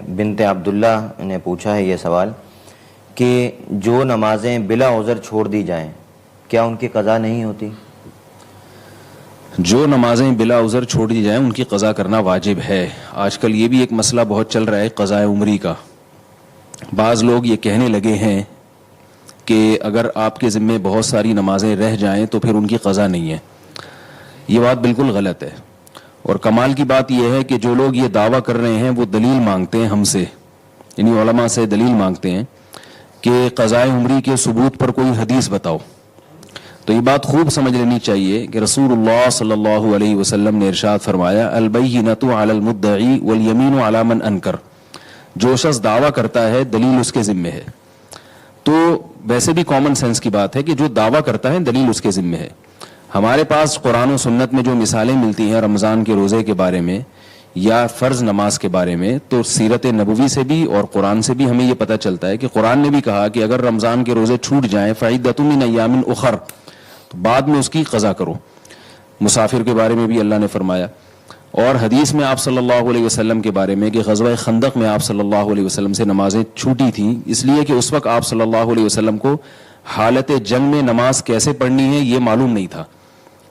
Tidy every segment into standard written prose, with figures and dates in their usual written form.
بنت عبداللہ نے پوچھا ہے یہ سوال کہ جو نمازیں بلا عذر چھوڑ دی جائیں کیا ان کی قضا نہیں ہوتی؟ جو نمازیں بلا عذر چھوڑ دی جائیں ان کی قضا کرنا واجب ہے. آج کل یہ بھی ایک مسئلہ بہت چل رہا ہے قضاء عمری کا. بعض لوگ یہ کہنے لگے ہیں کہ اگر آپ کے ذمے بہت ساری نمازیں رہ جائیں تو پھر ان کی قضا نہیں ہے. یہ بات بالکل غلط ہے. اور کمال کی بات یہ ہے کہ جو لوگ یہ دعویٰ کر رہے ہیں وہ دلیل مانگتے ہیں ہم سے، یعنی علماء سے دلیل مانگتے ہیں کہ قضاء عمری کے ثبوت پر کوئی حدیث بتاؤ. تو یہ بات خوب سمجھ لینی چاہیے کہ رسول اللہ صلی اللہ علیہ وسلم نے ارشاد فرمایا البینۃ علی المدعی والیمین علی من انکر. جو شخص دعویٰ کرتا ہے دلیل اس کے ذمے ہے. تو ویسے بھی کامن سینس کی بات ہے کہ جو دعویٰ کرتا ہے دلیل اس کے ذمے ہے. ہمارے پاس قرآن و سنت میں جو مثالیں ملتی ہیں رمضان کے روزے کے بارے میں یا فرض نماز کے بارے میں، تو سیرت نبوی سے بھی اور قرآن سے بھی ہمیں یہ پتہ چلتا ہے کہ قرآن نے بھی کہا کہ اگر رمضان کے روزے چھوٹ جائیں فعدۃ من ایام اخر، تو بعد میں اس کی قضا کرو. مسافر کے بارے میں بھی اللہ نے فرمایا. اور حدیث میں آپ صلی اللہ علیہ وسلم کے بارے میں کہ غزوہ خندق میں آپ صلی اللہ علیہ وسلم سے نمازیں چھوٹی تھیں اس لیے کہ اس وقت آپ صلی اللہ علیہ وسلم کو حالت جنگ میں نماز کیسے پڑھنی ہے یہ معلوم نہیں تھا.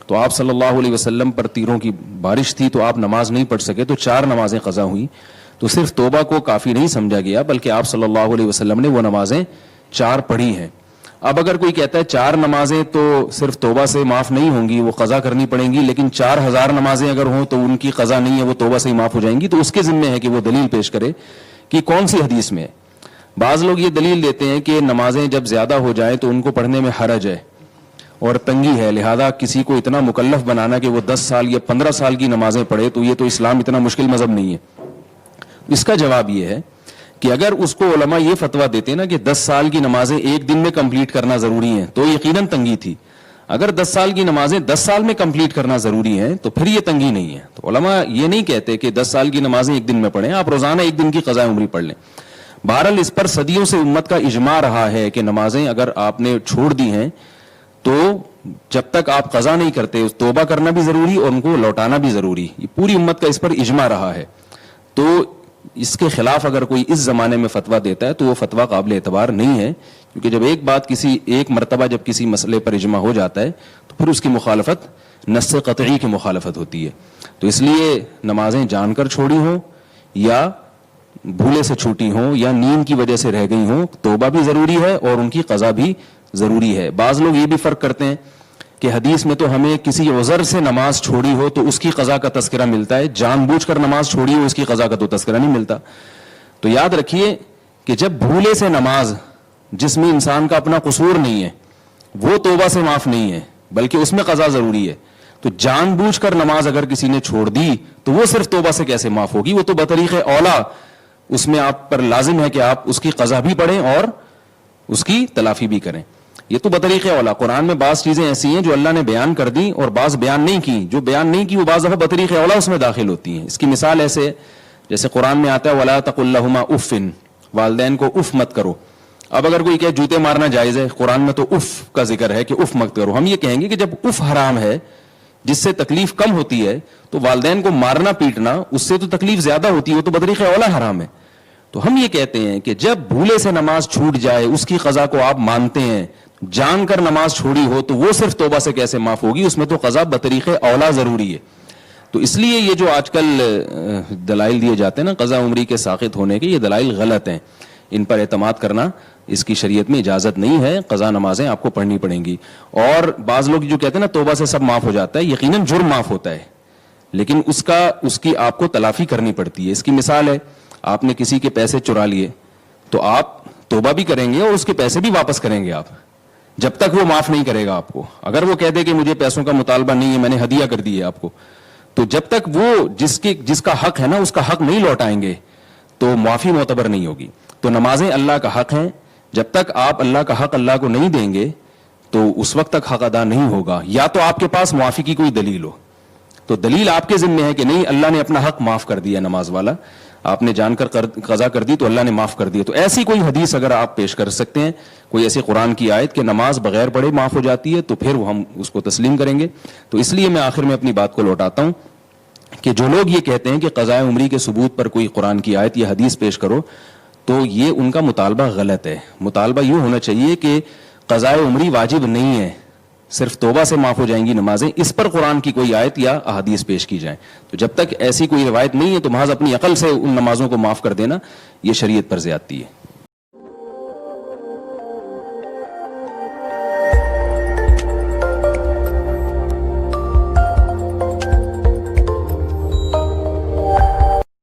تو آپ صلی اللہ علیہ وسلم پر تیروں کی بارش تھی تو آپ نماز نہیں پڑھ سکے، تو 4 نمازیں قضا ہوئیں. تو صرف توبہ کو کافی نہیں سمجھا گیا بلکہ آپ صلی اللہ علیہ وسلم نے وہ نمازیں 4 پڑھی ہیں. اب اگر کوئی کہتا ہے 4 نمازیں تو صرف توبہ سے معاف نہیں ہوں گی، وہ قضا کرنی پڑیں گی، لیکن 4000 نمازیں اگر ہوں تو ان کی قضا نہیں ہے، وہ توبہ سے ہی معاف ہو جائیں گی، تو اس کے ذمہ ہے کہ وہ دلیل پیش کرے کہ کون سی حدیث میں ہے. بعض لوگ یہ دلیل دیتے ہیں کہ نمازیں جب زیادہ ہو جائیں تو ان کو پڑھنے میں حرج ہے اور تنگی ہے، لہذا کسی کو اتنا مکلف بنانا کہ وہ 10 سال یا 15 سال کی نمازیں پڑھے تو یہ تو اسلام اتنا مشکل مذہب نہیں ہے. اس کا جواب یہ ہے کہ اگر اس کو علماء یہ فتویٰ دیتے نا کہ 10 سال کی نمازیں ایک دن میں کمپلیٹ کرنا ضروری ہیں تو یقیناً تنگی تھی. اگر 10 سال کی نمازیں 10 سال میں کمپلیٹ کرنا ضروری ہیں تو پھر یہ تنگی نہیں ہے. تو علماء یہ نہیں کہتے کہ 10 سال کی نمازیں ایک دن میں پڑھیں، آپ روزانہ ایک دن کی قضاء عمری پڑھ لیں. بہرحال اس پر صدیوں سے امت کا اجماع رہا ہے کہ نمازیں اگر آپ نے چھوڑ دی ہیں تو جب تک آپ قضا نہیں کرتے توبہ کرنا بھی ضروری اور ان کو لوٹانا بھی ضروری. یہ پوری امت کا اس پر اجماع رہا ہے. تو اس کے خلاف اگر کوئی اس زمانے میں فتویٰ دیتا ہے تو وہ فتویٰ قابل اعتبار نہیں ہے، کیونکہ جب ایک مرتبہ جب کسی مسئلے پر اجماع ہو جاتا ہے تو پھر اس کی مخالفت نص قطعی کی مخالفت ہوتی ہے. تو اس لیے نمازیں جان کر چھوڑی ہوں یا بھولے سے چھوٹی ہوں یا نیند کی وجہ سے رہ گئی ہوں، توبہ بھی ضروری ہے اور ان کی قضا بھی ضروری ہے. بعض لوگ یہ بھی فرق کرتے ہیں کہ حدیث میں تو ہمیں کسی عذر سے نماز چھوڑی ہو تو اس کی قضا کا تذکرہ ملتا ہے، جان بوجھ کر نماز چھوڑی ہو اس کی قضا کا تو تذکرہ نہیں ملتا. تو یاد رکھیے کہ جب بھولے سے نماز جس میں انسان کا اپنا قصور نہیں ہے وہ توبہ سے معاف نہیں ہے بلکہ اس میں قضا ضروری ہے. تو جان بوجھ کر نماز اگر کسی نے چھوڑ دی تو وہ صرف توبہ سے کیسے معاف ہوگی؟ وہ تو بطریق اولا اس میں آپ پر لازم ہے کہ آپ اس کی قضا بھی پڑھیں اور اس کی تلافی بھی کریں. یہ تو بطریق اولا. قرآن میں بعض چیزیں ایسی ہیں جو اللہ نے بیان کر دی اور بعض بیان نہیں کی. جو بیان نہیں کی وہ بعض دفعہ بطریق اولا اس میں داخل ہوتی ہیں. اس کی مثال ایسے جیسے قرآن میں آتا ہے وَلَا تَقُلْ لَهُمَا اُفٍّ، والدین کو اف مت کرو. اب اگر کوئی کہے جوتے مارنا جائز ہے، قرآن میں تو اف کا ذکر ہے کہ اف مت کرو. ہم یہ کہیں گے کہ جب اف حرام ہے جس سے تکلیف کم ہوتی ہے تو والدین کو مارنا پیٹنا اس سے تو تکلیف زیادہ ہوتی ہے، وہ تو بطریق اولا حرام ہے. تو ہم یہ کہتے ہیں کہ جب بھولے سے نماز چھوٹ جائے اس کی قضا کو آپ مانتے ہیں، جان کر نماز چھوڑی ہو تو وہ صرف توبہ سے کیسے معاف ہوگی؟ اس میں تو قضا بطریق اولا ضروری ہے. تو اس لیے یہ جو آج کل دلائل دیے جاتے ہیں نا قضا عمری کے ساقط ہونے کے، یہ دلائل غلط ہیں. ان پر اعتماد کرنا اس کی شریعت میں اجازت نہیں ہے. قضا نمازیں آپ کو پڑھنی پڑیں گی. اور بعض لوگ جو کہتے ہیں نا توبہ سے سب معاف ہو جاتا ہے، یقیناً جرم معاف ہوتا ہے لیکن اس کی آپ کو تلافی کرنی پڑتی ہے. اس کی مثال ہے آپ نے کسی کے پیسے چرا لیے تو آپ توبہ بھی کریں گے اور اس کے پیسے بھی واپس کریں گے آپ، جب تک وہ معاف نہیں کرے گا آپ کو. اگر وہ کہہ دے کہ مجھے پیسوں کا مطالبہ نہیں ہے، میں نے ہدیہ کر دی ہے آپ کو، تو جب تک وہ جس کا حق ہے نا اس کا حق نہیں لوٹائیں گے تو معافی معتبر نہیں ہوگی. تو نمازیں اللہ کا حق ہیں، جب تک آپ اللہ کا حق اللہ کو نہیں دیں گے تو اس وقت تک حق ادا نہیں ہوگا. یا تو آپ کے پاس معافی کی کوئی دلیل ہو، تو دلیل آپ کے ذمہ ہے کہ نہیں اللہ نے اپنا حق معاف کر دیا، نماز والا آپ نے جان کر قضا کر دی تو اللہ نے معاف کر دیا. تو ایسی کوئی حدیث اگر آپ پیش کر سکتے ہیں، کوئی ایسی قرآن کی آیت کہ نماز بغیر پڑھے معاف ہو جاتی ہے، تو پھر ہم اس کو تسلیم کریں گے. تو اس لیے میں آخر میں اپنی بات کو لوٹاتا ہوں کہ جو لوگ یہ کہتے ہیں کہ قضاء عمری کے ثبوت پر کوئی قرآن کی آیت یا حدیث پیش کرو تو یہ ان کا مطالبہ غلط ہے. مطالبہ یوں ہونا چاہیے کہ قضاء عمری واجب نہیں ہے, صرف توبہ سے معاف ہو جائیں گی نمازیں, اس پر قرآن کی کوئی آیت یا احادیث پیش کی جائیں. تو جب تک ایسی کوئی روایت نہیں ہے تو محض اپنی عقل سے ان نمازوں کو معاف کر دینا یہ شریعت پر زیادتی ہے.